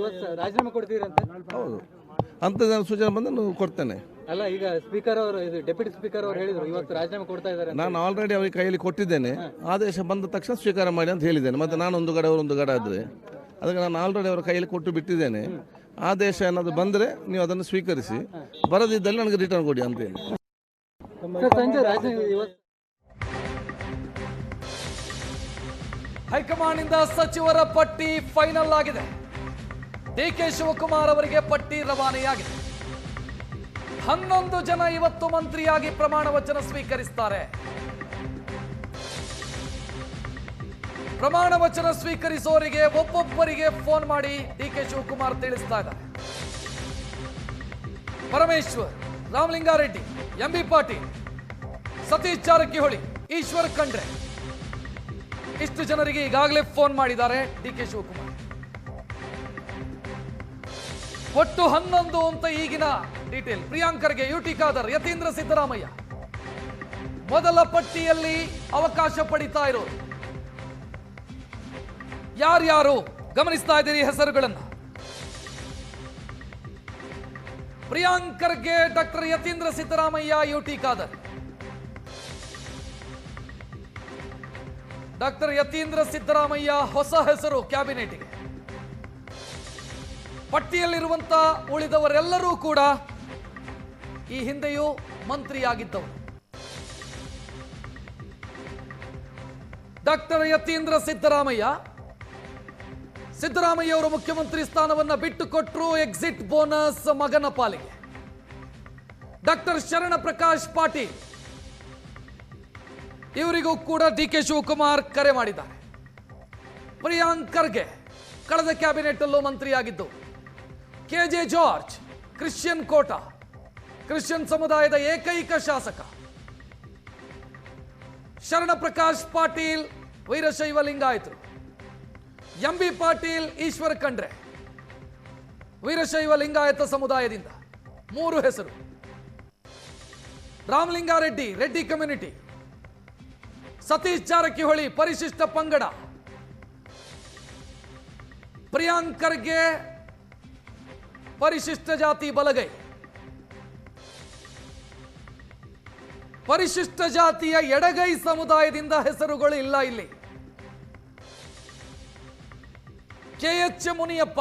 ಇವತ್ತು ರಾಜೀನಾಮೆ ಕೊಡ್ತೀರಂತೆ. ಹೌದು, ಅಂಥದ್ದು ಸೂಚನೆ ಬಂದು ನಾನು ಕೊಡ್ತೇನೆ. ಅಲ್ಲ, ಈಗ ಸ್ಪೀಕರ್ ಅವರು, ಇದು ಡೆಪ್ಯೂಟಿ ಸ್ಪೀಕರ್ ಅವರು ಹೇಳಿದ್ರು ಇವತ್ತು ರಾಜೀನಾಮೆ ಕೊಡ್ತಾ ಇದ್ದಾರೆ. ನಾನು ಆಲ್ರೆಡಿ ಅವರಿಗೆ ಕೈಯಲ್ಲಿ ಕೊಟ್ಟಿದ್ದೇನೆ. ಆದೇಶ ಬಂದ ತಕ್ಷಣ ಸ್ವೀಕಾರ ಮಾಡಿ ಅಂತ ಹೇಳಿದ್ದೇನೆ. ಮತ್ತು ನಾನೊಂದು ಕಡೆ ಅವರೊಂದು ಕಡೆ ಆದರೆ ಅದಕ್ಕೆ ನಾನು ಆಲ್ರೆಡಿ ಅವರ ಕೈಯಲ್ಲಿ ಕೊಟ್ಟು ಬಿಟ್ಟಿದ್ದೇನೆ. ಆದೇಶ ಏನಾದರೂ ಬಂದರೆ ನೀವು ಅದನ್ನು ಸ್ವೀಕರಿಸಿ, ಬರದಿದ್ದಲ್ಲಿ ನನಗೆ ರಿಟರ್ನ್ ಕೊಡಿ ಅಂತೇಳಿ. ಸಂಜೆ ರಾಜೀನಾಮೆ ಇವತ್ತು ಹೈಕಮಾಂಡ್ ಇಂದ ಸಚಿವರ ಪಟ್ಟಿ ಫೈನಲ್ ಆಗಿದೆ. ಡಿಕೆ ಶಿವಕುಮಾರ್ ಅವರಿಗೆ ಪಟ್ಟಿ ರವಾನೆಯಾಗಿದೆ. 11 ಜನ ಇವತ್ತು ಮಂತ್ರಿಯಾಗಿ ಪ್ರಮಾಣ ವಚನ ಸ್ವೀಕರಿಸುತ್ತಾರೆ. ಪ್ರಮಾಣ ವಚನ ಸ್ವೀಕರಿಸುವವರಿಗೆ ಒಬ್ಬೊಬ್ಬರಿಗೆ ಫೋನ್ ಮಾಡಿ ಡಿಕೆ ಶಿವಕುಮಾರ್ ತಿಳಿಸ್ತಾ ಇದ್ದಾರೆ. ಪರಮೇಶ್ವರ್, ರಾಮಲಿಂಗಾರೆಡ್ಡಿ, ಎಂಬಿ ಪಾಟೀಲ್, ಸತೀಶ್ ಜಾರಕಿಹೊಳಿ, ಈಶ್ವರ್ ಖಂಡ್ರೆ, ಇಷ್ಟು ಜನರಿಗೆ ಈಗಾಗಲೇ ಫೋನ್ ಮಾಡಿದ್ದಾರೆ ಡಿಕೆ ಶಿವಕುಮಾರ್. ಒಟ್ಟು 11 ಅಂತ ಈಗಿನ ಡೀಟೇಲ್. ಪ್ರಿಯಾಂಕರ್ಗೆ, ಯುಟಿ ಖಾದರ್, ಯತೀಂದ್ರ ಸಿದ್ದರಾಮಯ್ಯ ಮೊದಲ ಪಟ್ಟಿಯಲ್ಲಿ ಅವಕಾಶ ಪಡಿತಾ ಇರೋರು. ಯಾರ್ಯಾರು ಗಮನಿಸ್ತಾ ಇದ್ದೀರಿ ಹೆಸರುಗಳನ್ನ? Priyank Kharge doctor Yathindra Siddaramaiah, U T Khader. Doctor Yathindra Siddaramaiah ಹೊಸ ಹೆಸರು ಕ್ಯಾಬಿನೆಟ್ಗೆ. ಪಟ್ಟಿಯಲ್ಲಿರುವಂತ ಉಳಿದವರೆಲ್ಲರೂ ಕೂಡ ಈ ಹಿಂದೆಯೂ ಮಂತ್ರಿಯಾಗಿದ್ದವರು. ಡಾಕ್ಟರ್ ಯತೀಂದ್ರ ಸಿದ್ದರಾಮಯ್ಯ ಅವರು ಮುಖ್ಯಮಂತ್ರಿ ಸ್ಥಾನವನ್ನ ಬಿಟ್ಟುಕೊಟ್ಟರು. ಎಕ್ಸಿಟ್ ಬೋನಸ್ ಮಗನ ಪಾಲಿಗೆ. ಡಾಕ್ಟರ್ ಶರಣ ಪ್ರಕಾಶ್ ಪಾಟೀಲ್ ಇವರಿಗೂ ಕೂಡ ಡಿಕೆ ಶಿವಕುಮಾರ್ ಕರೆ ಮಾಡಿದ್ದಾರೆ. ಪ್ರಿಯಾಂಕರ್ಗೆ ಕಳೆದ ಕ್ಯಾಬಿನೆಟ್ ಅಲ್ಲೂ ಮಂತ್ರಿಯಾಗಿದ್ದು. K J George, Christian quota, Christian ಸಮುದಾಯದ ಏಕೈಕ ಶಾಸಕ. ಶರಣ ಪ್ರಕಾಶ್ ಪಾಟೀಲ್ ವೀರಶೈವ ಲಿಂಗಾಯತರು. ಎಂಬಿ ಪಾಟೀಲ್, ಈಶ್ವರ್ ಖಂಡ್ರೆ ವೀರಶೈವ ಲಿಂಗಾಯತ ಸಮುದಾಯದಿಂದ. 3 ಹೆಸರು. ರಾಮಲಿಂಗಾರೆಡ್ಡಿ, ರೆಡ್ಡಿ ಕಮ್ಯುನಿಟಿ. ಸತೀಶ್ ಜಾರಕಿಹೊಳಿ, ಪರಿಶಿಷ್ಟ ಪಂಗಡ. ಪ್ರಿಯಾಂಕರ್ಗೆ ಪರಿಶಿಷ್ಟ ಜಾತಿ ಬಲಗೈ. ಪರಿಶಿಷ್ಟ ಜಾತಿಯ ಎಡಗೈ ಸಮುದಾಯದಿಂದ ಹೆಸರುಗಳು ಇಲ್ಲ ಇಲ್ಲಿ. ಕೆಎಚ್ ಮುನಿಯಪ್ಪ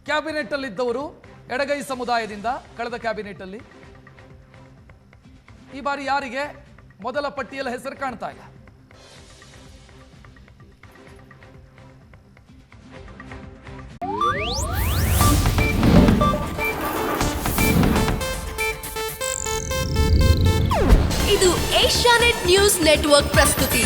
ಕ್ಯಾಬಿನೆಟ್ ಅಲ್ಲಿದ್ದವರು, ಎಡಗೈ ಸಮುದಾಯದಿಂದ ಕಳೆದ ಕ್ಯಾಬಿನೆಟ್ ಅಲ್ಲಿ. ಈ ಬಾರಿ ಯಾರಿಗೆ ಮೊದಲ ಪಟ್ಟಿಯಲ್ಲಿ ಹೆಸರು ಕಾಣ್ತಾ ಇಲ್ಲ. ಇದು ಏಷ್ಯಾನೆಟ್ ನ್ಯೂಸ್ ನೆಟ್ವರ್ಕ್ ಪ್ರಸ್ತುತಿ.